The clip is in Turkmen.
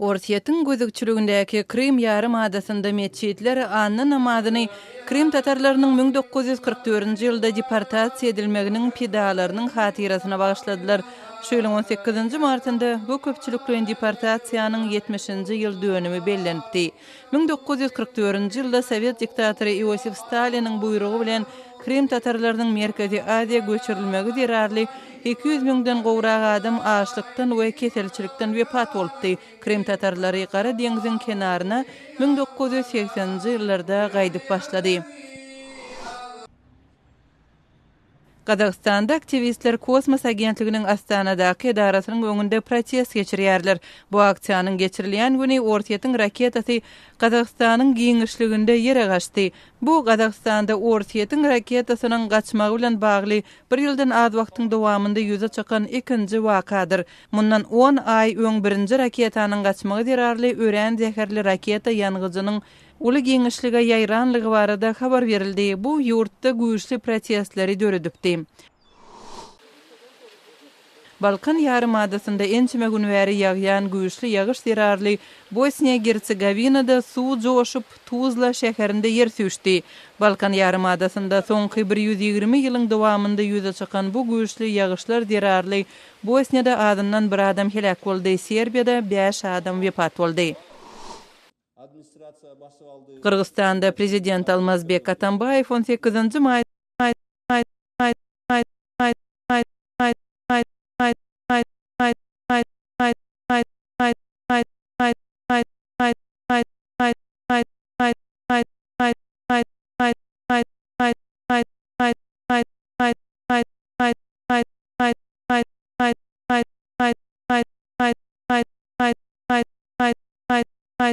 Orsiyetin gözükçülüğündäki Krim yarım adasında meçhitler anı namazyny Krim tatarlarynyň 1944-nji ýylda deportasiýa edilmeginiň pidalarynyň hatyrasyna bagyşladylar. Şöyle 18 martynda bu köpçülikliň deportasiýanyň 70-nji ýyl dönümi bellenipdi. 1944-nji ýylda Sowet diktatory Iosif Staliniň buyrugy bilen Krim tatarlarynyň Merkezi Aziýa göçürilmegi derarly 200 000-den gowrak adam açlykdan we keselçilikden wepat bolupdy. Krim tatarlary Gara deňiziň kenaryna 1980-nji ýyllarda gaýdyp başlady. Kazakstanda aktivistler Kosmos Agentliginiň Astanadaky edarasynyň öňünde protest geçirýärler. Bu aksiýanyň geçirilýän güni Orsiýetiň raketasy Kazakstanyň giňişliginde ýere gaçdy. Bu Kazakstanda Orsiýetiň raketasynyň gaçmagy bilen bagly bir ýyldan az wagtyň dowamında ýüze çykan ikinji wakadyr. Mundan 10 ay öň birinji raketanyň gaçmagy derarly ören zeherli raketa ýangyjynyň uly giňişlige ýaýranlygy barada habar berildi. Bu ýurtda güýçli protestleri döredipdi. Balkan yarımadasında ençime gün bäri ýagýan güýçli ýagyş derarly Bosniýa-Hersegovinada suw joşup Tuzla şäherinde ýer süýşdi. Balkan yarımadasında soňky 120 ýylyň dowamında ýüze çykan bu güýçli ýagyşlar derarly Bosniýada adından bir adam helak boldy, Serbiýada 5 adam wepat boldy. Kırgızstanda prezident Almazbek Atambayev 18 may